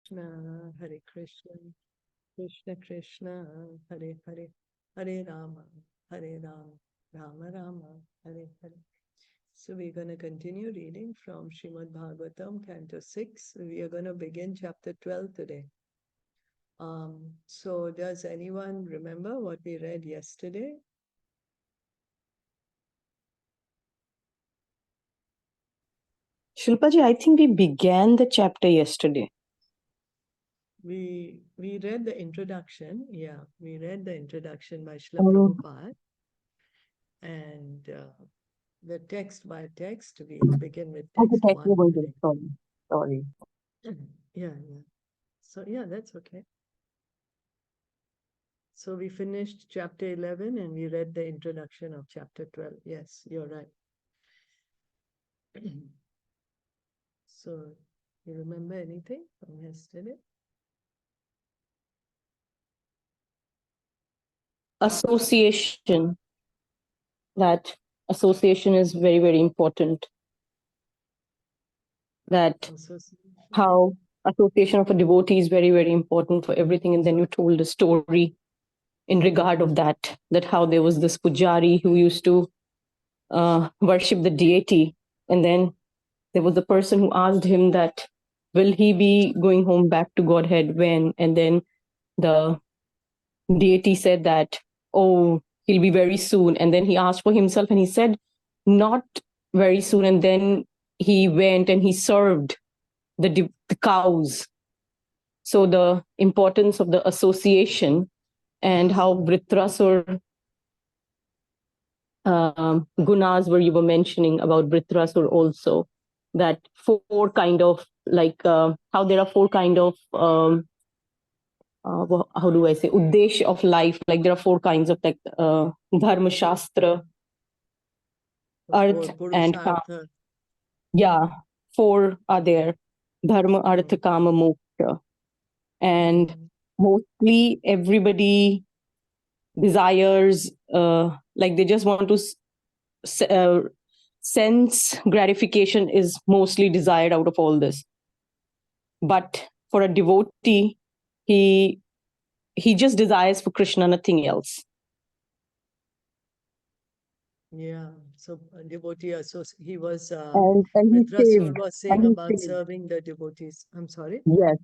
Krishna, Hare Krishna, Krishna Krishna, Hare Hare, Hare Rama, Rama Rama, Hare Hare. So we're going to continue reading from Srimad Bhagavatam, Canto 6. We are going to begin chapter 12 today. So does anyone remember what we read yesterday? Shilpaji, I think we began the chapter yesterday. We read the introduction. Yeah, we read the introduction by Srila Prabhupada. And the text by text, we'll begin with text one today. Sorry. Yeah. So yeah, that's okay. So we finished chapter 11 and we read the introduction of chapter 12. Yes, you're right. So you remember anything from yesterday? Association. That association is very, very important. That how association of a devotee is very, very important for everything. And then you told a story in regard of that how there was this pujari who used to worship the deity. And then there was a person who asked him that, will he be going home back to Godhead when? And then the deity said that, oh, he'll be very soon. And then he asked for himself and he said, not very soon. And then he went and he served the cows. So the importance of the association and how Vṛtrāsura gunas you were mentioning about Vṛtrāsura also, that four kind of how there are four kind of how do I say, Uddesh of life, like there are four kinds of Dharma Shastra, Arth and Kama. Yeah, four are there. Dharma, Artha, Kama, Moksha. And mostly everybody desires, they just want to sense gratification is mostly desired out of all this. But for a devotee, he just desires for Krishna, nothing else. Yeah, so a devotee, so he was, and Vṛtrāsura was saying about serving the devotees. I'm sorry? Yes.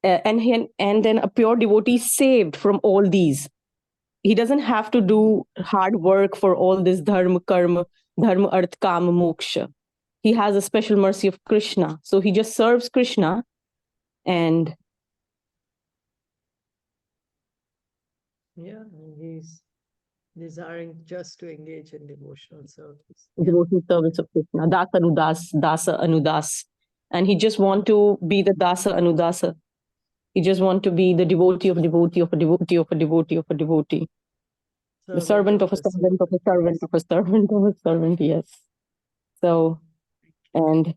And then a pure devotee saved from all these. He doesn't have to do hard work for all this dharma, karma, dharma, arth, kama, moksha. He has a special mercy of Krishna. So he just serves Krishna and yeah, he's desiring just to engage in devotional service. Devotional service of Krishna. Dasa anudas. And he just want to be the dasa anudasa. He just want to be the devotee of a devotee of a devotee of a devotee of a devotee. The servant of a servant of a servant of a servant of a servant, yes. So, and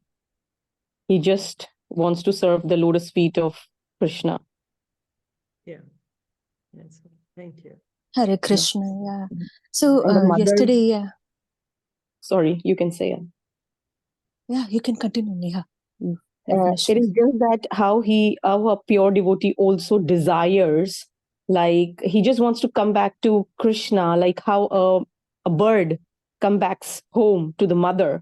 he just wants to serve the lotus feet of Krishna. Yeah. Yes. Thank you. Hare Krishna, yeah. So yesterday, yeah. Sorry, you can say it. Yeah, you can continue, Neha. It is just that how a pure devotee also desires, like he just wants to come back to Krishna, like how a bird comes back home to the mother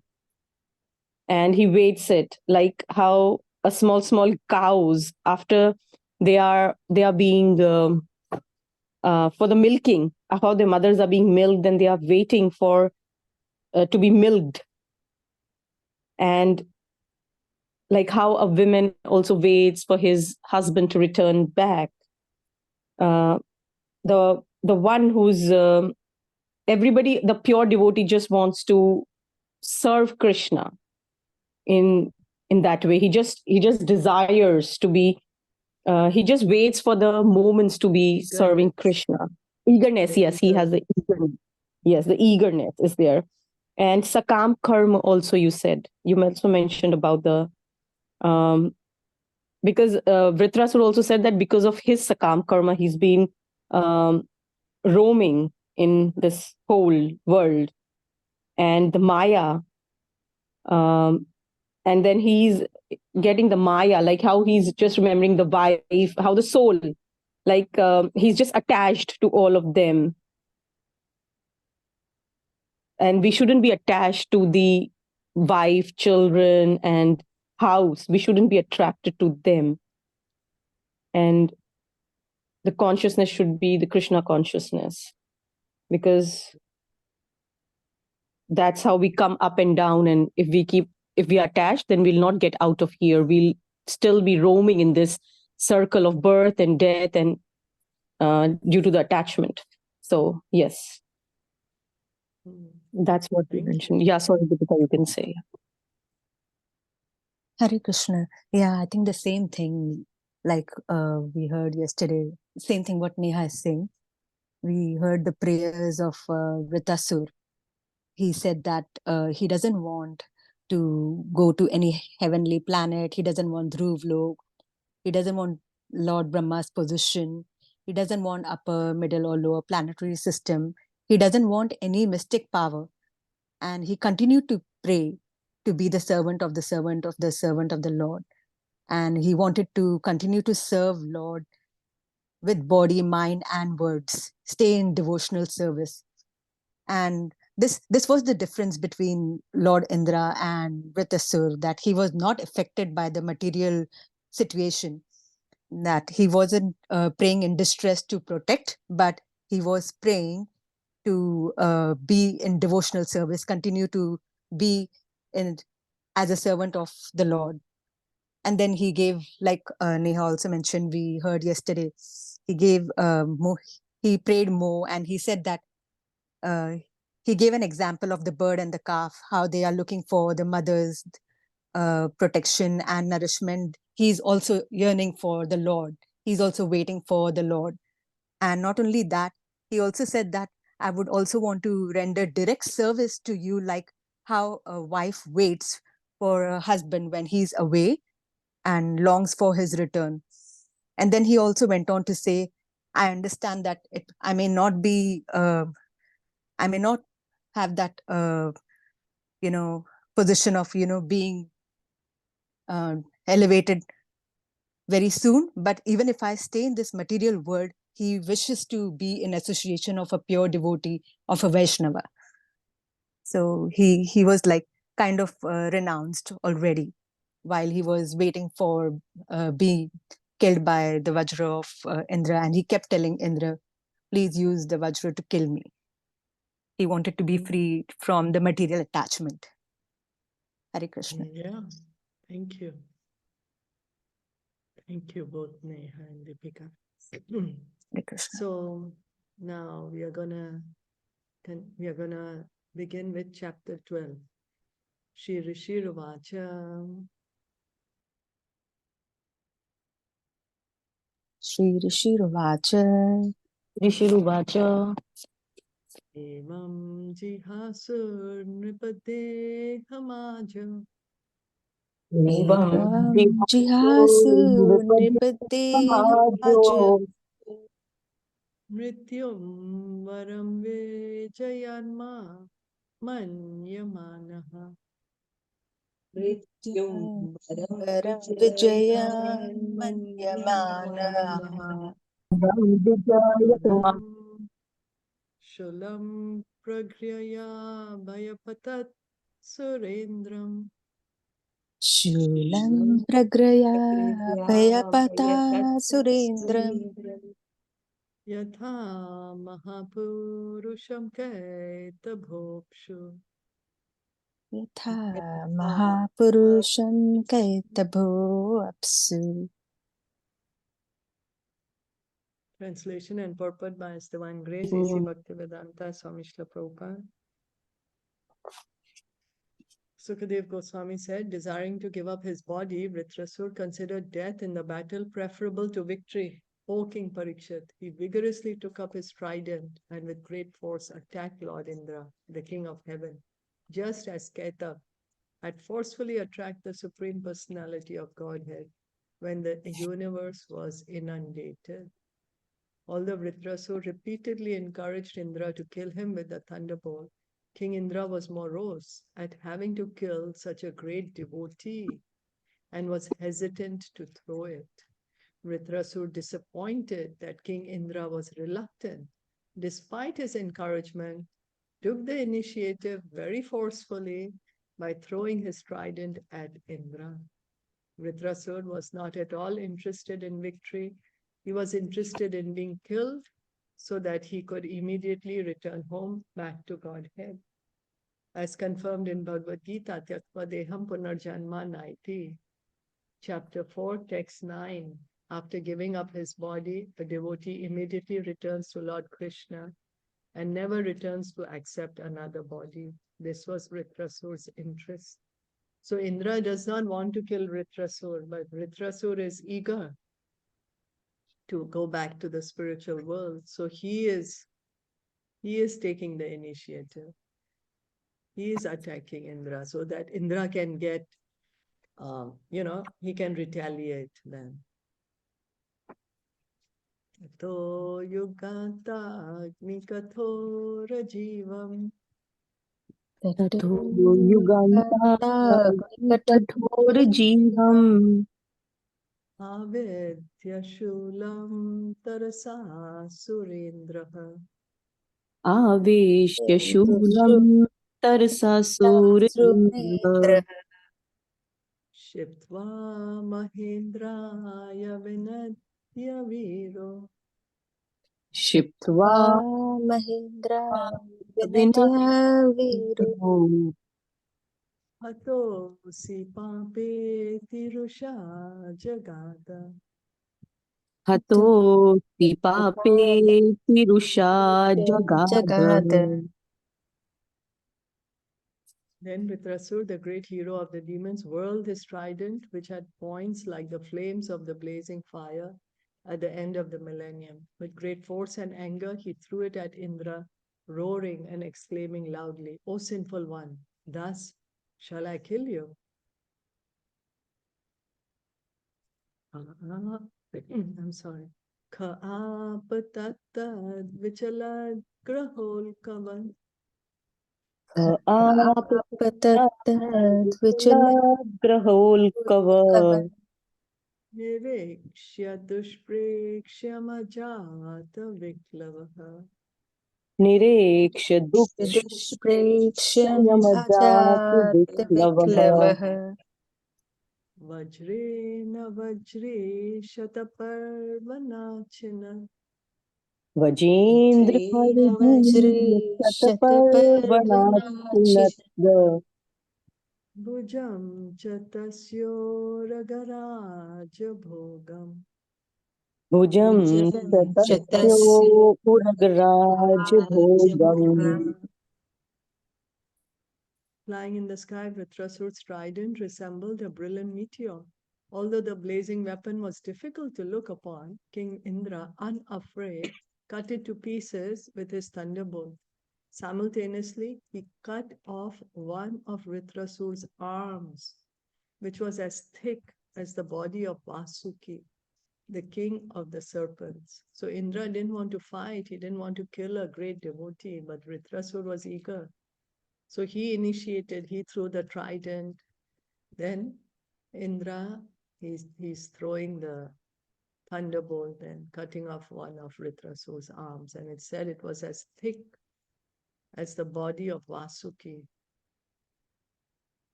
and he waits it, like how a small cows, after they are being for the milking, how their mothers are being milked and they are waiting for to be milked. And like how a woman also waits for his husband to return back. The one who's everybody, the pure devotee just wants to serve Krishna in that way. He just desires to be. He just waits for the moments to be serving Krishna. Eagerness, yes, he has the eagerness. Yes, the eagerness is there. And sakam karma also, you also mentioned about the because Vṛtrāsura also said that because of his sakam karma, he's been roaming in this whole world and the Maya. And then he's getting the Maya, like how he's just remembering the wife, how the soul, like he's just attached to all of them. And we shouldn't be attached to the wife, children, and house. We shouldn't be attracted to them. And the consciousness should be the Krishna consciousness, because that's how we come up and down. And if we are attached, then we'll not get out of here. We'll still be roaming in this circle of birth and death, and due to the attachment. So yes, that's what we mentioned. Yeah, sorry, Deepika, you can say. Hare Krishna. Yeah, I think the same thing, like we heard yesterday, same thing what Neha is saying. We heard the prayers of Vṛtrāsura. He said that he doesn't want to go to any heavenly planet. He doesn't want Dhruv. He doesn't want Lord Brahma's position. He doesn't want upper, middle, or lower planetary system. He doesn't want any mystic power. And he continued to pray to be the servant of the servant of the servant of the Lord. And he wanted to continue to serve Lord with body, mind, and words, stay in devotional service. And this was the difference between Lord Indra and Vṛtrāsura, that he was not affected by the material situation, that he wasn't praying in distress to protect, but he was praying to be in devotional service, continue to be in as a servant of the Lord. And then he gave, like Neha also mentioned, we heard yesterday, he gave more, he prayed more, and he said that he gave an example of the bird and the calf, how they are looking for the mother's protection and nourishment. He's also yearning for the Lord. He's also waiting for the Lord. And not only that, he also said that I would also want to render direct service to you, like how a wife waits for a husband when he's away and longs for his return. And then he also went on to say, I understand that I may not be, I may not have that, position of, being elevated very soon. But even if I stay in this material world, he wishes to be in association of a pure devotee, of a Vaishnava. So he was like kind of renounced already while he was waiting for being killed by the Vajra of Indra. And he kept telling Indra, please use the Vajra to kill me. He wanted to be free from the material attachment. Hare Krishna. Yeah, thank you. Thank you both, Neha and Deepika. Hare Krishna. So now we are gonna begin with chapter 12. Shri Vṛtrāsura. Shri Vṛtrāsura. Rishiruvacha. Evam jihasur nripate hamaja. Evam jihasu nipate hamaja. Mrityum varam vijayanma manyamanaha. Mrityum varam vijayan manyamanaha. Shulam pragraya bhayapatat surendram. Shulam pragraya bhayapata surendram. Yatha mahapurusham kaitabhokshu. Yatha mahapurusham kaitabho apsu. Translation and purport by His Divine Grace, A.C. Bhaktivedanta Swami Srila Prabhupada. Sukadev Goswami said, desiring to give up his body, Vṛtrāsura considered death in the battle preferable to victory. O King Parikshit, he vigorously took up his trident and with great force attacked Lord Indra, the king of heaven, just as Kaitava had forcefully attacked the Supreme Personality of Godhead when the universe was inundated. Although Vṛtrāsura repeatedly encouraged Indra to kill him with the thunderbolt, King Indra was morose at having to kill such a great devotee. and was hesitant to throw it. Vṛtrāsura, disappointed that King Indra was reluctant, despite his encouragement, took the initiative very forcefully by throwing his trident at Indra. Vṛtrāsura was not at all interested in victory. He was interested in being killed so that he could immediately return home back to Godhead. As confirmed in Bhagavad Gita, Tyaktva Deham Punarjanma Naiti, Chapter 4, Text 9. After giving up his body, the devotee immediately returns to Lord Krishna and never returns to accept another body. This was Vṛtrāsura's interest. So Indra does not want to kill Vṛtrāsura, but Vṛtrāsura is eager to go back to the spiritual world. So he is taking the initiative. He is attacking Indra so that Indra can get, he can retaliate then. To yuganta agnikathorajivam Tato yuganta kathorajiham avedya shulam tarasa surendraha aveshya shulam tarsa surendra Shiptva Mahendraya Vinadya Viro Shiptva Mahendra Vinaya Vinadya Viro Hato Si Pape Tirusha Jagata. Hato Tipape Tirusha Jagada. Then Vṛtrāsura, the great hero of the demons, whirled his trident, which had points like the flames of the blazing fire at the end of the millennium. With great force and anger, he threw it at Indra, roaring and exclaiming loudly, "O sinful one, thus shall I kill you?" I'm sorry. Ka'apatattad vichalad grahol kavan. Apatattad vichalad Grahol Nirikshya dushprekshya viklavaha. Nireksha Dushpreksham Dukshayamajat ajat Viklavaha Vajrena vajre shataparvanachina. Vajendra Vajre Shataparvanachina Shataparvanachinatga Bhujam chatasyo ragaraja bhogam. Bhujam Satasyo Uragraj Bhogam. Flying in the sky, Vṛtrāsura's trident resembled a brilliant meteor. Although the blazing weapon was difficult to look upon, King Indra, unafraid, cut it to pieces with his thunderbolt. Simultaneously, he cut off one of Vṛtrāsura's arms, which was as thick as the body of Vasuki, the king of the serpents. So Indra didn't want to fight, he didn't want to kill a great devotee, but Vṛtrāsura was eager. So he initiated, he threw the trident. Then Indra, he's throwing the thunderbolt and cutting off one of Vṛtrāsura's arms. And it said it was as thick as the body of Vasuki.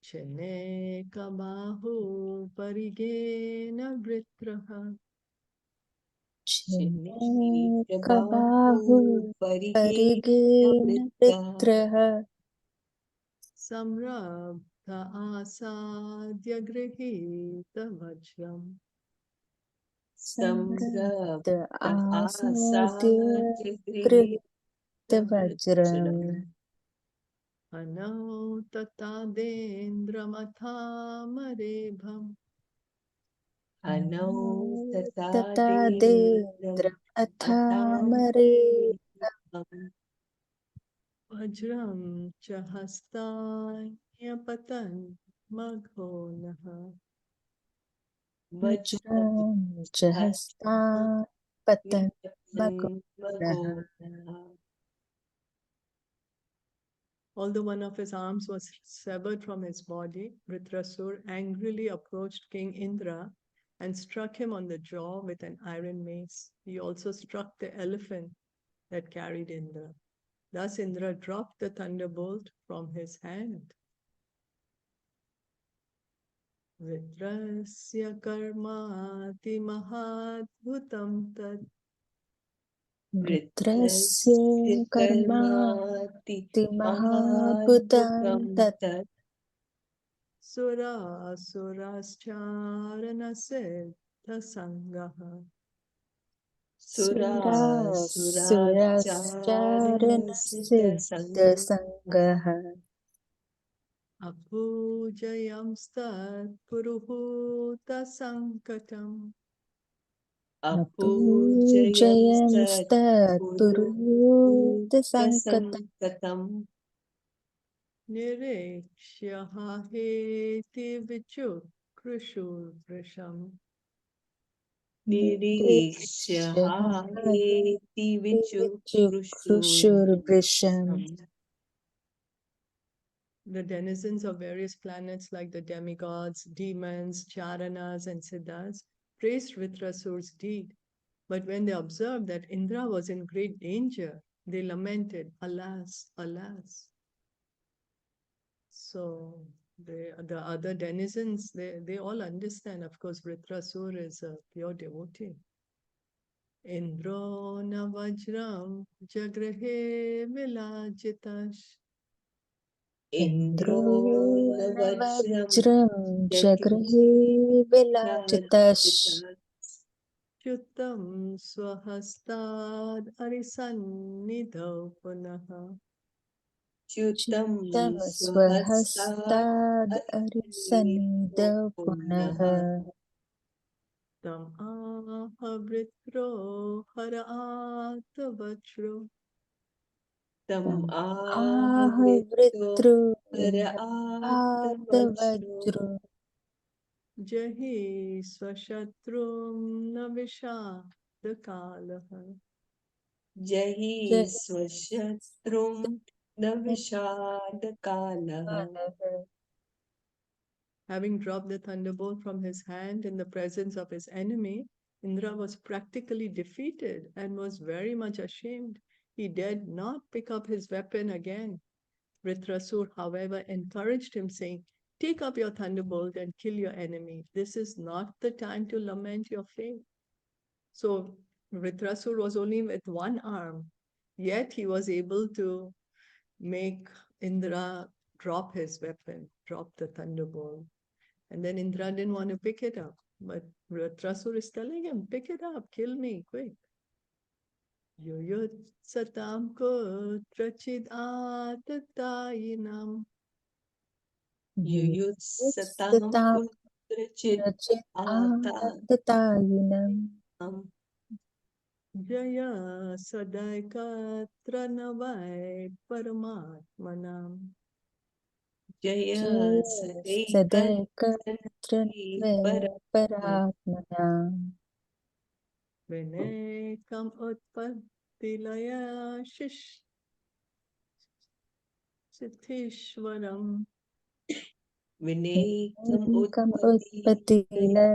Chene kabahu parigena vritraha. Kabahu Parigena Vritraha Samrabdha asadya grihita vajram. Samrabdha asadya Grihita Vajram Anau tatadendra mathamarebham. Tata Dendram Athamare Vajram chahastanya patan maghonaha. Vajram Jahasta Patan Magonaha. Although one of his arms was severed from his body, Vṛtrāsura angrily approached King Indra and struck him on the jaw with an iron mace. He also struck the elephant that carried Indra. Thus Indra dropped the thunderbolt from his hand. Vṛtrāsya karmāti mahādbhutam tad Vṛtrāsya karmāti mahādbhutam tat Sura-surāschārana siddha sangaha. Sura-surāschārana siddha sangaha. Apujayam stat puruhuta sankatam. Apujayam stat puruhuta sankatam. Nirikshya heti vichuk krushur vrisham. Nirikshya vichuk vrisham. The denizens of various planets like the demigods, demons, charanas and siddhas praised Vṛtrāsura's deed. But when they observed that Indra was in great danger, they lamented, alas, alas. So the other denizens, they all understand. Of course, Vṛtrāsura is a pure devotee. Indro na vajram jagrahe vilajitash. Indro vajram jagrahe vilajitash. Chutam swahastad arisannidhav punaha. Chutam swahastad arisanidhav punaha. Tam aha vritro hara atavachro. Tam aha vritro atavajro. Jahi swashatrum navishadakalaha. Jahi swashatrum navishadakalaha. Having dropped the thunderbolt from his hand in the presence of his enemy, Indra was practically defeated and was very much ashamed. He dared not pick up his weapon again. Vṛtrāsura, however, encouraged him, saying, "Take up your thunderbolt and kill your enemy. This is not the time to lament your fate." So Vṛtrāsura was only with one arm, yet he was able to make Indra drop his weapon, drop the thunderbolt. And then Indra didn't want to pick it up. But Vṛtrāsura is telling him, pick it up, kill me, quick. Yuyut satam kutrachid atatayinam. Yuyut satam kutrachid atatayinam. Jaya sadaikatra navai paramatmanam. Jaya sadaikatra navai paramatmanam. Vinekam utpatilaya Sithishwaram. Vinekam utpatilaya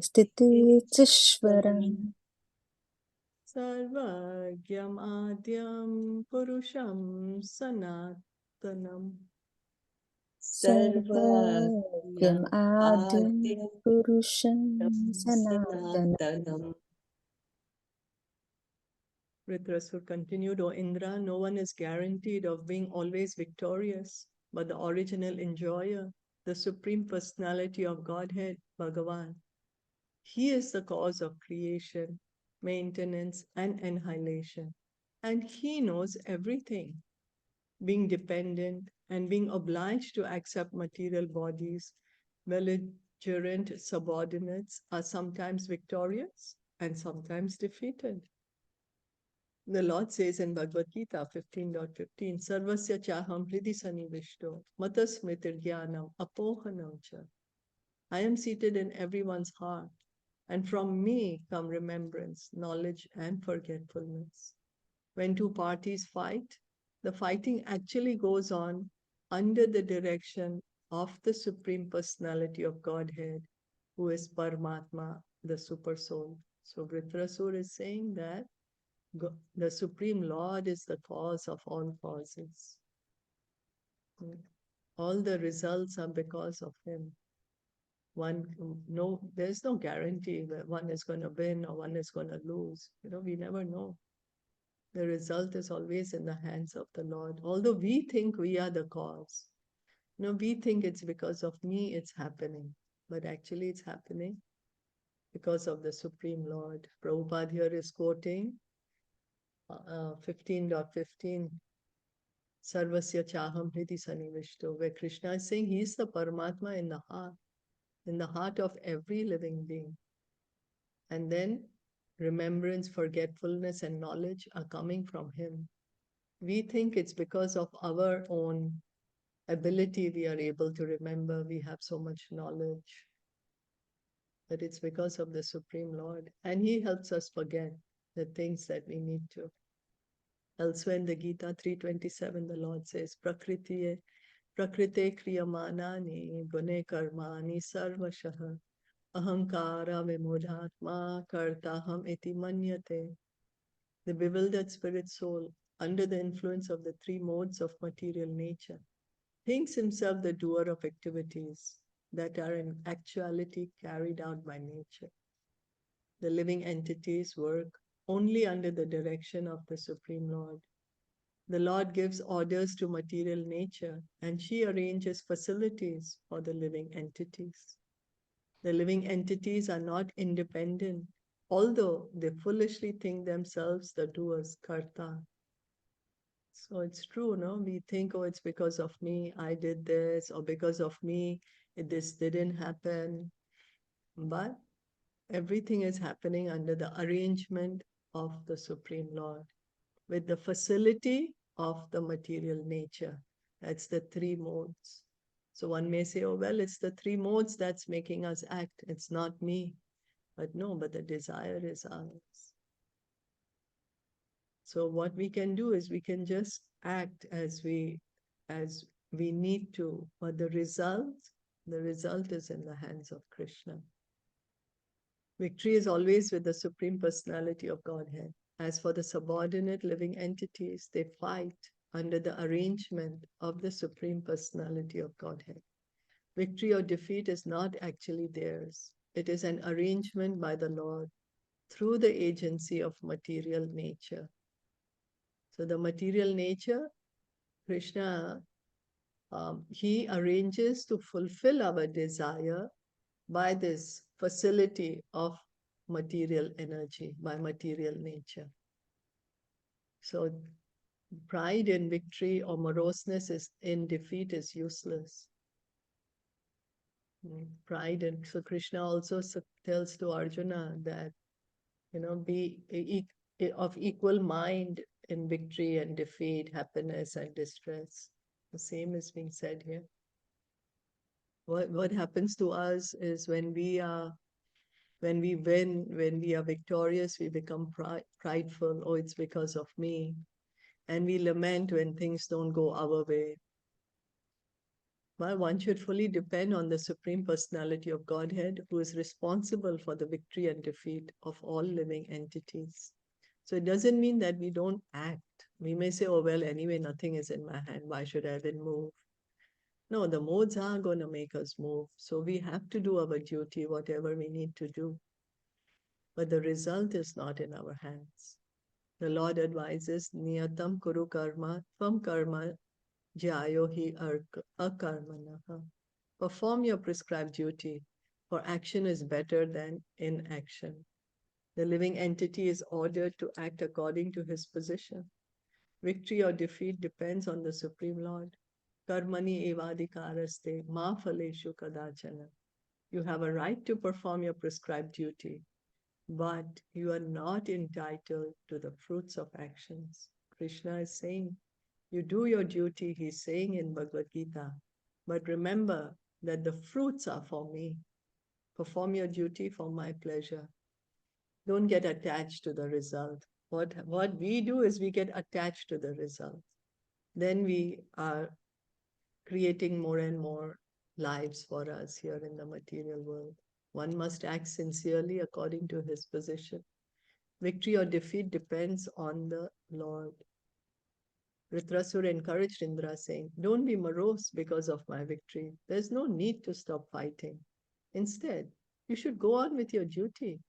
Stithishwaram. Sarvagyam adyam purusham sanatanam. Sarvagyam adyam purusham sanatanam. Vṛtrāsura continued, "O Indra, no one is guaranteed of being always victorious, but the original enjoyer, the Supreme Personality of Godhead, Bhagavan. He is the cause of creation, maintenance, and annihilation, and he knows everything. Being dependent and being obliged to accept material bodies, belligerent subordinates are sometimes victorious and sometimes defeated." The Lord says in Bhagavad Gita 15.15, Sarvasya chaham hridi sanivishto, matasmritir jnanam apohanam cha. I am seated in everyone's heart, and from me come remembrance, knowledge, and forgetfulness. When two parties fight, The fighting actually goes on under the direction of the Supreme Personality of Godhead, who is Paramatma, the Super Soul. So Vṛtrāsura is saying that the Supreme Lord is the cause of all causes. All the results are because of him. There's no guarantee that one is going to win or one is going to lose. We never know. The result is always in the hands of the Lord. Although we think we are the cause. We think it's because of me it's happening. But actually it's happening because of the Supreme Lord. Prabhupada here is quoting 15.15, Sarvasya Chaham Hridi Sanivishto, where Krishna is saying he is the Paramatma in the heart of every living being. And then remembrance, forgetfulness, and knowledge are coming from him. We think it's because of our own ability we are able to remember, we have so much knowledge. But it's because of the Supreme Lord. And he helps us forget the things that we need to. Elsewhere in the Gita 3:27, the Lord says, Prakrite kriyamanani gune karmani sarvashaha ahankara vimudhatma kartaham iti manyate. The bewildered spirit soul, under the influence of the three modes of material nature, thinks himself the doer of activities that are in actuality carried out by nature. The living entities work only under the direction of the Supreme Lord. The Lord gives orders to material nature, and she arranges facilities for the living entities. The living entities are not independent, although they foolishly think themselves the doers, karta. So it's true, no? We think, oh, it's because of me, I did this, or because of me, this didn't happen. But everything is happening under the arrangement of the Supreme Lord, with the facility of the material nature. That's the three modes. So one may say, oh, well, it's the three modes that's making us act. It's not me. But no, but the desire is ours. So what we can do is we can just act as we need to. But the result is in the hands of Krishna. Victory is always with the Supreme Personality of Godhead. As for the subordinate living entities, they fight under the arrangement of the Supreme Personality of Godhead. Victory or defeat is not actually theirs. It is an arrangement by the Lord through the agency of material nature. So the material nature, Krishna, he arranges to fulfill our desire by this facility of material energy, by material nature. So pride in victory or moroseness in defeat is useless. Pride, and so Krishna also tells to Arjuna that, be of equal mind in victory and defeat, happiness and distress. The same is being said here. What happens to us is when we win, when we are victorious, we become prideful. Oh, it's because of me. And we lament when things don't go our way. Well, one should fully depend on the Supreme Personality of Godhead, who is responsible for the victory and defeat of all living entities. So it doesn't mean that we don't act. We may say, oh, well, anyway, nothing is in my hand. Why should I then move? No, the modes are going to make us move. So we have to do our duty, whatever we need to do. But the result is not in our hands. The Lord advises, Niyatam kuru karma, tvam karma jyayo hi akarmanaha. Perform your prescribed duty, for action is better than inaction. The living entity is ordered to act according to his position. Victory or defeat depends on the Supreme Lord. Karmani evadikaraste ma phaleshu kadachana. You have a right to perform your prescribed duty, but you are not entitled to the fruits of actions. Krishna is saying, you do your duty, he's saying in Bhagavad Gita, but remember that the fruits are for me. Perform your duty for my pleasure. Don't get attached to the result. What we do is we get attached to the result. then we are creating more and more lives for us here in the material world. One must act sincerely according to his position. Victory or defeat depends on the Lord. Vṛtrāsura encouraged Indra, saying, "Don't be morose because of my victory. There's no need to stop fighting. Instead, you should go on with your duty.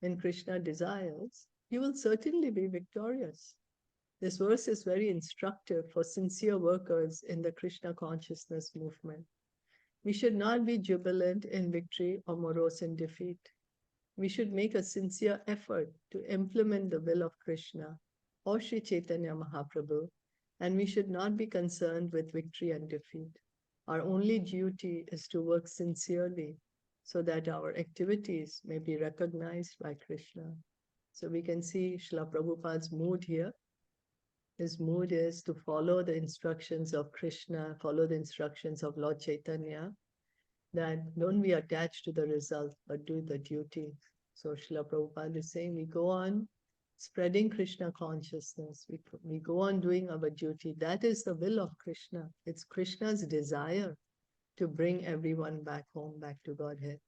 When Krishna desires, you will certainly be victorious." This verse is very instructive for sincere workers in the Krishna consciousness movement. We should not be jubilant in victory or morose in defeat. We should make a sincere effort to implement the will of Krishna or Sri Caitanya Mahaprabhu, and we should not be concerned with victory and defeat. Our only duty is to work sincerely so that our activities may be recognized by Krishna. So we can see Srila Prabhupada's mood here. His mood is to follow the instructions of Krishna, follow the instructions of Lord Chaitanya, that don't be attached to the result, but do the duty. So Srila Prabhupada is saying, we go on spreading Krishna consciousness. We go on doing our duty. That is the will of Krishna. It's Krishna's desire to bring everyone back home, back to Godhead.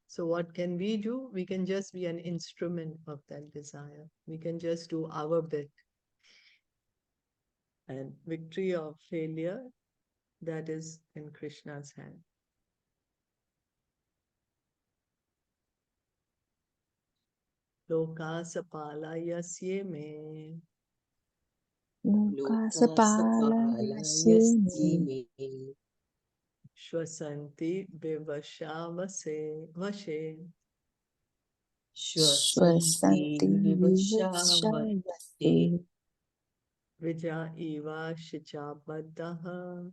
So what can we do? We can just be an instrument of that desire. We can just do our bit. And victory or failure, that is in Krishna's hand. Lokasapalaya me. Lokasapalaya me. Shwasanti vivashavase vashe. Shwasanti vivashavase. Vija iva shichapaddaha.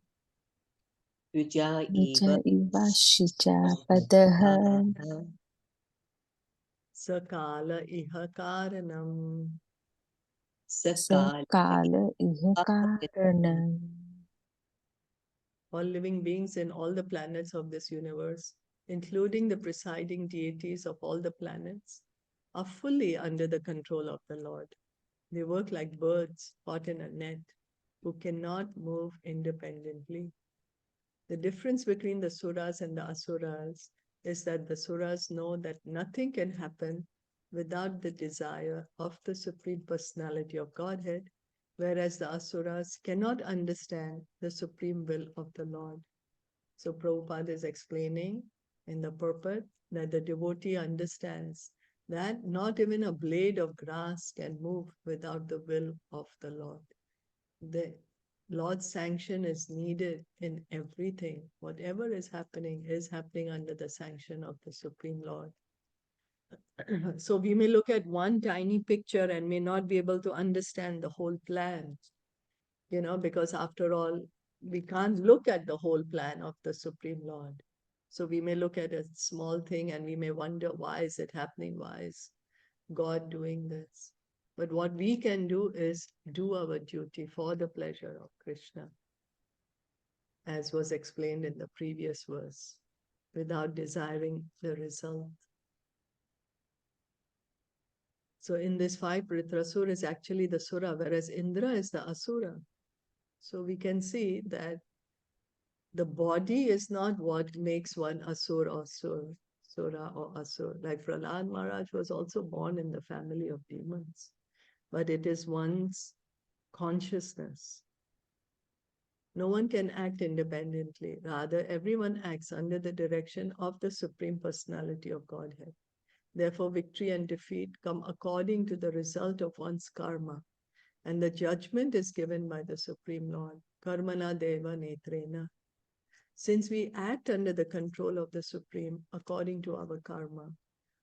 Vija Vija iva shichapadaha. Sakala iha karanam. Sakala iha karanam. All living beings in all the planets of this universe, including the presiding deities of all the planets, are fully under the control of the Lord. They work like birds caught in a net who cannot move independently. The difference between the suras and the asuras is that the suras know that nothing can happen without the desire of the Supreme Personality of Godhead, whereas the asuras cannot understand the supreme will of the Lord. So Prabhupada is explaining in the purport that the devotee understands that not even a blade of grass can move without the will of the Lord. The Lord's sanction is needed in everything. Whatever is happening under the sanction of the Supreme Lord. So we may look at one tiny picture and may not be able to understand the whole plan, because after all, we can't look at the whole plan of the Supreme Lord. So we may look at a small thing and we may wonder, why is it happening? Why is God doing this? But what we can do is do our duty for the pleasure of Krishna, as was explained in the previous verse, without desiring the result. So in this fight, Vṛtrāsura is actually the Sura, whereas Indra is the Asura. So we can see that the body is not what makes one Asura or Sura or Asur. Like Prahlad Maharaj was also born in the family of demons, but it is one's consciousness. No one can act independently. Rather, everyone acts under the direction of the Supreme Personality of Godhead. Therefore, victory and defeat come according to the result of one's karma, and the judgment is given by the Supreme Lord. Karmana deva netrena. Since we act under the control of the Supreme according to our karma,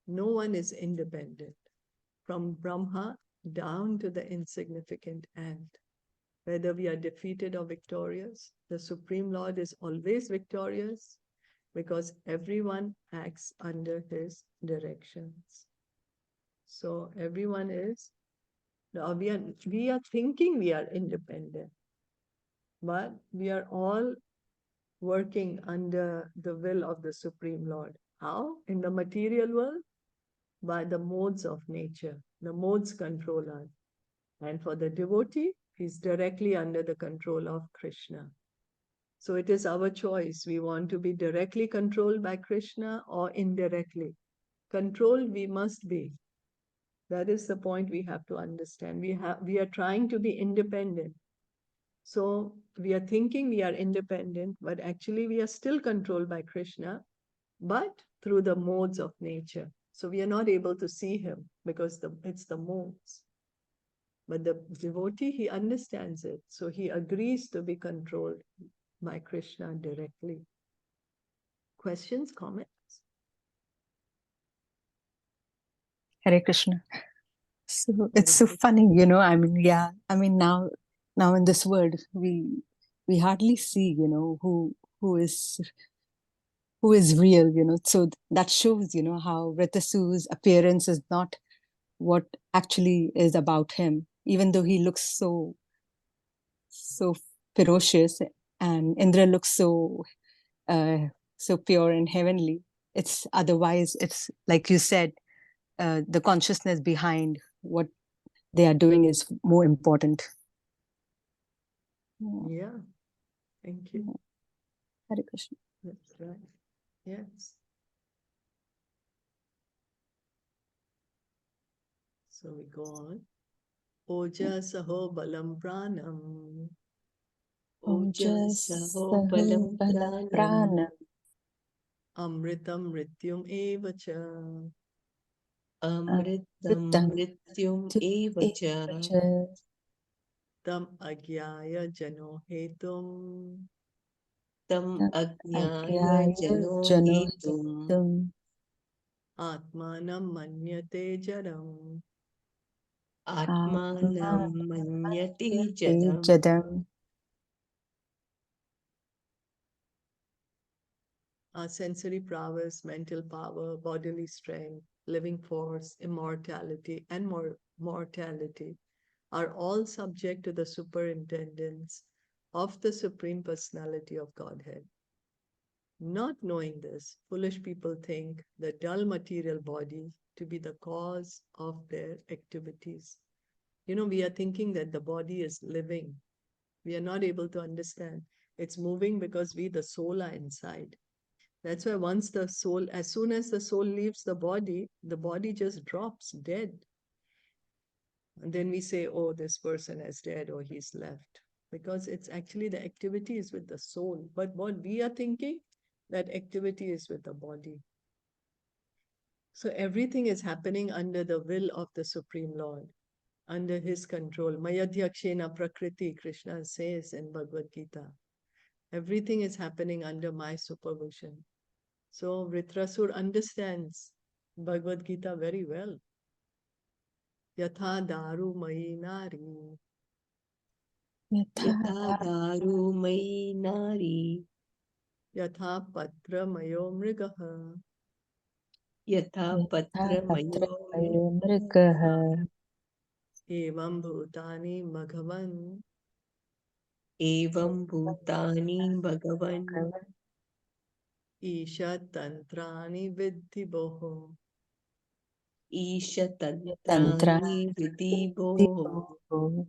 no one is independent, from Brahma down to the insignificant ant. Whether we are defeated or victorious, the Supreme Lord is always victorious because everyone acts under his directions. So everyone is, we are thinking we are independent, but we are all working under the will of the Supreme Lord. How? In the material world? By the modes of nature. The modes control us. And for the devotee, He's directly under the control of Krishna. So it is our choice. We want to be directly controlled by Krishna or indirectly. Controlled we must be. That is the point we have to understand. We are trying to be independent. So we are thinking we are independent, but actually we are still controlled by Krishna, but through the modes of nature. So we are not able to see him because it's the modes. But the devotee, he understands it. So he agrees to be controlled by Krishna directly. Questions, comments? Hare Krishna. So it's so funny, you know, I mean, yeah, I mean, now in this world, we hardly see, you know, who is real, you know. So that shows, you know, how Vṛtrāsura's appearance is not what actually is about him, even though he looks so ferocious, and Indra looks so pure and heavenly. It's otherwise, it's like you said, the consciousness behind what they are doing is more important. Yeah, thank you. Hare Krishna. That's right. Yes. So we go on. Oja saho balam pranam. Ojasaho balam pranam. Pranam. Amritam mrityum evacha. Amritam mrityum evacha. Tam agyaya jano hetum. Tam Agyaya ajnaya jano jano hetum. hetum. Atmanam manyate jaram. Atmanam manyate Jadam. jadam. Our sensory prowess, mental power, bodily strength, living force, immortality, and mortality are all subject to the superintendence of the Supreme Personality of Godhead. Not knowing this, foolish people think the dull material body to be the cause of their activities. You know, we are thinking that the body is living. We are not able to understand. It's moving because we, the soul, are inside. That's why once the soul, as soon as the soul leaves the body just drops dead. And then we say, oh, this person is dead or he's left. Because it's actually the activity is with the soul. But what we are thinking, that activity is with the body. So everything is happening under the will of the Supreme Lord, under his control. Mayadhyakshena prakriti, Krishna says in Bhagavad Gita. Everything is happening under my supervision. So Vṛtrāsura understands Bhagavad Gita very well. Yatha daru mayi nari. Yatha daru mayi nari. Yatha patra mayo mrigaha. Yatha patra mayo Mrikaha. Evam bhutani bhagavan. evam bhutani bhagavan. Isha tantrani vidhi boho. Isha Tantra. tantrani vidhi boho.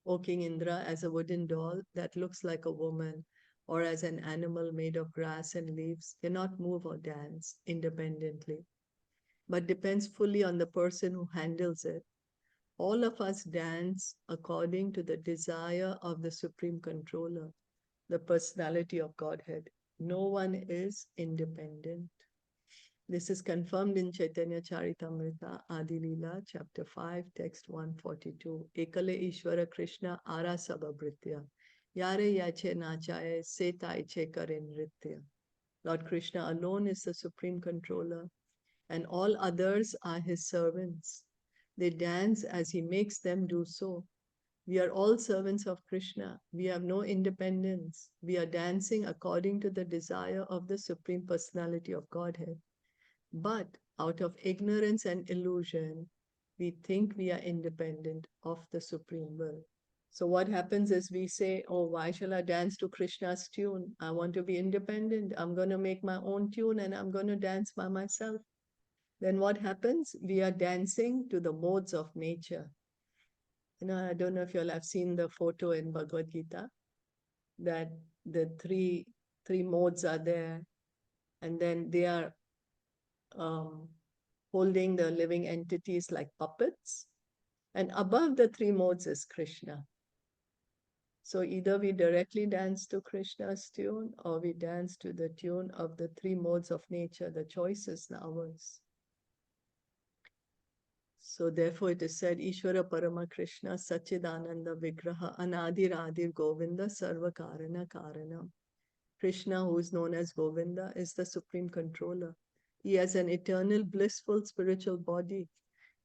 O King Indra, as a wooden doll that looks like a woman, or as an animal made of grass and leaves, cannot move or dance independently, but depends fully on the person who handles it. All of us dance according to the desire of the Supreme Controller, the personality of Godhead. No one is independent. This is confirmed in Caitaniya Caritamita, Adi Leela, chapter 5, text 142. Ekale Ishvara Krishna Ara Sababritya. Yare yache nachaye se taiche kare nritya. Lord Krishna alone is the supreme controller, and all others are his servants. They dance as he makes them do so. We are all servants of Krishna. We have no independence. We are dancing according to the desire of the Supreme Personality of Godhead. But out of ignorance and illusion, we think we are independent of the Supreme Will. So what happens is we say, oh, why shall I dance to Krishna's tune? I want to be independent. I'm going to make my own tune and I'm going to dance by myself. Then what happens? We are dancing to the modes of nature. I don't know if you all have seen the photo in Bhagavad Gita, that the three modes are there, and then they are holding the living entities like puppets, and above the three modes is Krishna. So either we directly dance to Krishna's tune, or we dance to the tune of the three modes of nature. The choice is ours. So therefore it is said, Ishvara Parama Krishna Sachidananda Vigraha Anadir Adir Govinda Sarva Karana Karana. Krishna, who is known as Govinda, is the supreme controller. He has an eternal blissful spiritual body.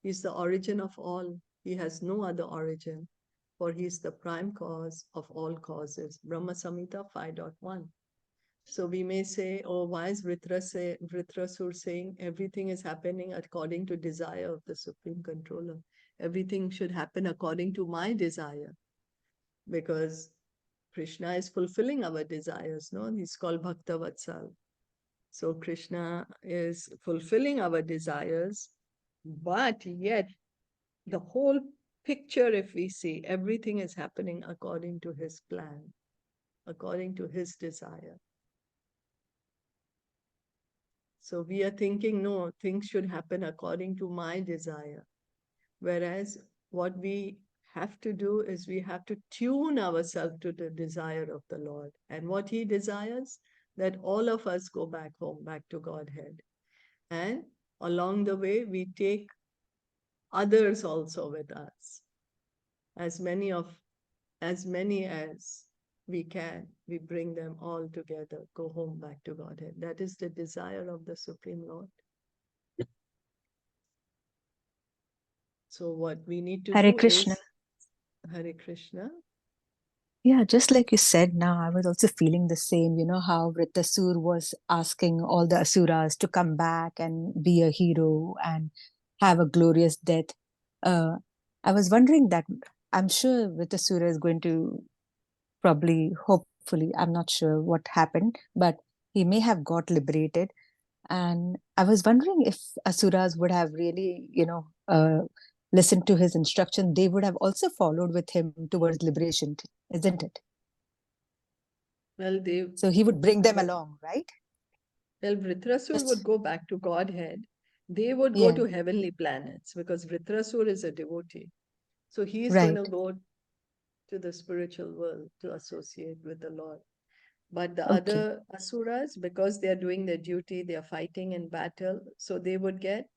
He is the origin of all. He has no other origin, for he is the prime cause of all causes. Brahma Samhita 5.1. So we may say, oh, why is Vṛtrāsura saying everything is happening according to desire of the Supreme Controller? Everything should happen according to my desire. Because Krishna is fulfilling our desires, no? He's called Bhakta Vatsal. So Krishna is fulfilling our desires, but yet the whole picture, if we see, everything is happening according to his plan, according to his desire. So we are thinking, no, things should happen according to my desire. Whereas what we have to do is we have to tune ourselves to the desire of the Lord. And what he desires, that all of us go back home, back to Godhead. And along the way, we take others also with us. As many as we can, we bring them all together, go home back to Godhead. That is the desire of the Supreme Lord. So what we need to Hare do Krishna. is Hare Krishna. Yeah, just like you said now, I was also feeling the same, how Vṛtrāsura was asking all the asuras to come back and be a hero and have a glorious death. I was wondering that I'm sure Vṛtrāsura is going to probably, hopefully, I'm not sure what happened, but he may have got liberated. And I was wondering if asuras would have really, listened to his instruction, they would have also followed with him towards liberation, isn't it? Well, So he would bring them along, right? Well, Vṛtrāsura would go back to Godhead. They would go Yeah, to heavenly planets because Vṛtrāsura is a devotee. So he is going right. to go to the spiritual world to associate with the Lord. But the Okay. other asuras, because they are doing their duty, they are fighting in battle, so they would get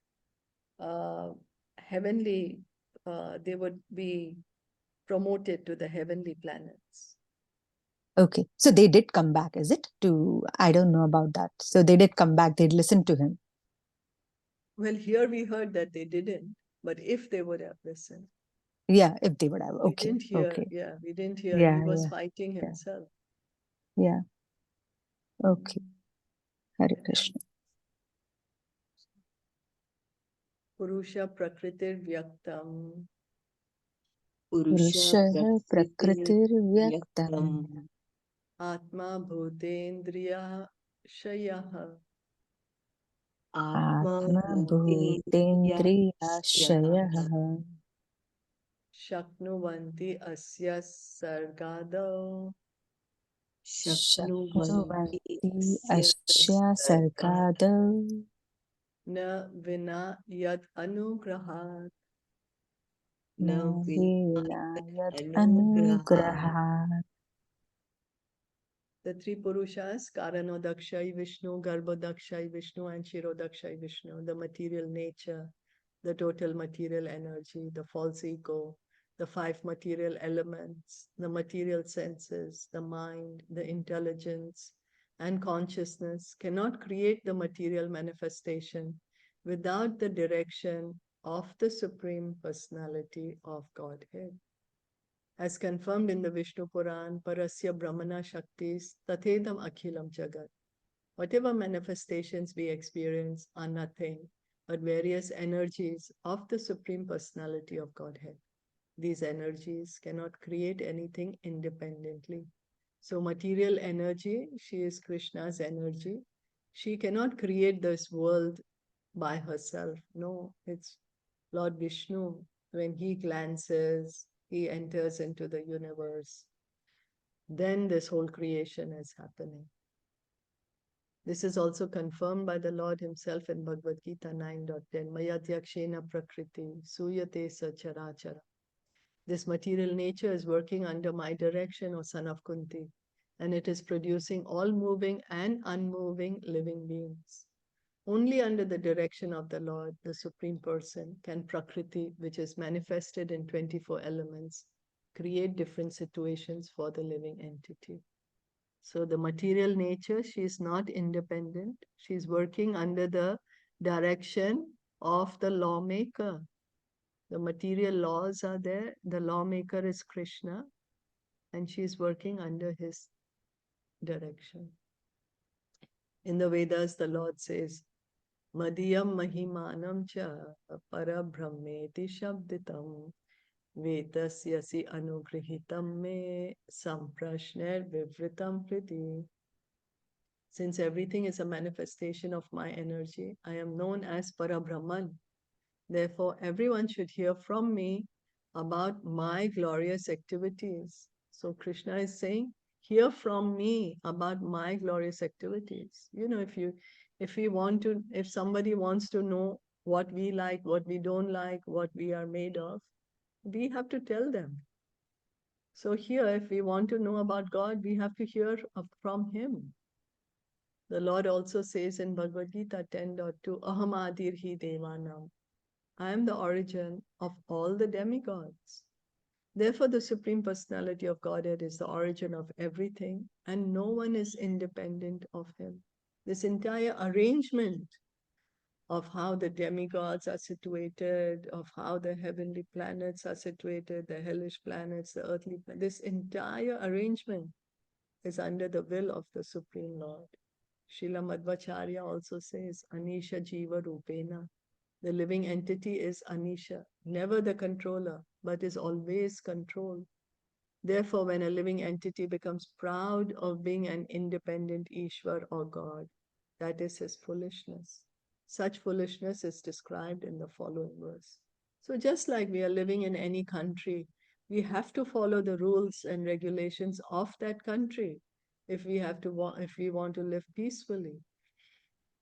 heavenly, they would be promoted to the heavenly planets. Okay. So they did come back, is it? I don't know about that. So they did come back, they'd listen to him. Well, here we heard that they didn't, but if they would have listened. Yeah, if they would have. We Okay. didn't hear, Okay. yeah, we didn't hear. Yeah, He was yeah, fighting yeah. himself. Yeah. Okay. Hare Krishna. Purusha Prakritir Vyaktam. Purusha Purushah Prakritir Prakritir Vyaktam Vyaktam. Atma Bhutendriya Shayaha. Atma Atma Bhutendriya Bhutendriyashayah. Shaknuvanti Asya Sargado. Shaknuvanti Shaknuvanti Asya Ashya Sargada Sargado. Na Vina Yad Anugrahat. Na Navinayat Anugraha. Anugrahat. The three Purushas, Karanodakshay Vishnu, Garbhodakshay Vishnu, and Shirodakshay Vishnu, the material nature, the total material energy, the false ego, the five material elements, the material senses, the mind, the intelligence, and consciousness cannot create the material manifestation without the direction of the Supreme Personality of Godhead. As confirmed in the Vishnu Puran, Parasya Brahmana Shaktis Tathedam Akhilam Jagat. Whatever manifestations we experience are nothing but various energies of the Supreme Personality of Godhead. These energies cannot create anything independently. So material energy, she is Krishna's energy. She cannot create this world by herself. No, it's Lord Vishnu. When he glances, He enters into the universe. Then this whole creation is happening. This is also confirmed by the Lord himself in Bhagavad Gita 9.10. Mayatyakshena prakriti suyate sacharachara. This material nature is working under my direction, O son of Kunti, and it is producing all moving and unmoving living beings. Only under the direction of the Lord, the Supreme Person, can Prakriti, which is manifested in 24 elements, create different situations for the living entity. So the material nature, she is not independent. She is working under the direction of the lawmaker. The material laws are there. The lawmaker is Krishna, and she is working under his direction. In the Vedas, the Lord says, Madhyam Mahimanam cha Parabrahmeti Shabditam Vedasyasi Anugrihitam me Samprashner Vivritam Priti. Since everything is a manifestation of my energy, I am known as Parabrahman. Therefore, everyone should hear from me about my glorious activities. So Krishna is saying, hear from me about my glorious activities. You know, if somebody wants to know what we like, what we don't like, what we are made of, we have to tell them. So here, if we want to know about God, we have to hear from him. The Lord also says in Bhagavad Gita 10.2, Aham Adirhi Devanam. I am the origin of all the demigods. Therefore, the Supreme Personality of Godhead is the origin of everything, and no one is independent of him. This entire arrangement of how the demigods are situated, of how the heavenly planets are situated, the hellish planets, the earthly planets, this entire arrangement is under the will of the Supreme Lord. Srila Madhvacharya also says, Anisha Jiva Rupena. The living entity is Anisha, never the controller, but is always controlled. Therefore, when a living entity becomes proud of being an independent Ishwar or God, that is his foolishness. Such foolishness is described in the following verse. So just like we are living in any country, we have to follow the rules and regulations of that country if we want to live peacefully,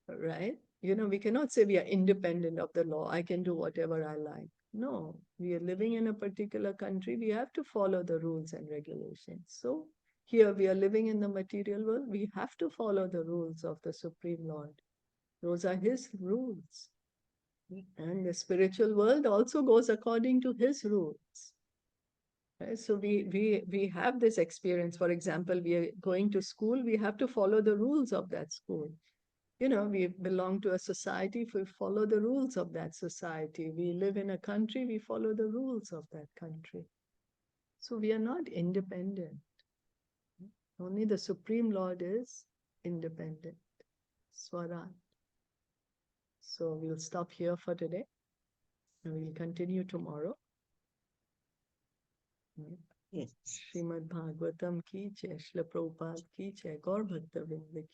right? You know, we cannot say we are independent of the law. I can do whatever I like. No, we are living in a particular country. We have to follow the rules and regulations. So here we are living in the material world. We have to follow the rules of the Supreme Lord. Those are his rules. And the spiritual world also goes according to his rules. Right? So we have this experience. For example, we are going to school. We have to follow the rules of that school. You know, we belong to a society, if we follow the rules of that society. We live in a country, we follow the rules of that country. So we are not independent. Only the Supreme Lord is independent. Swarat. So we'll stop here for today, and we'll continue tomorrow. Yes. Srimad Bhagavatam ki jai, Srila Prabhupada ki jai, Gaur Bhakta Vrinda ki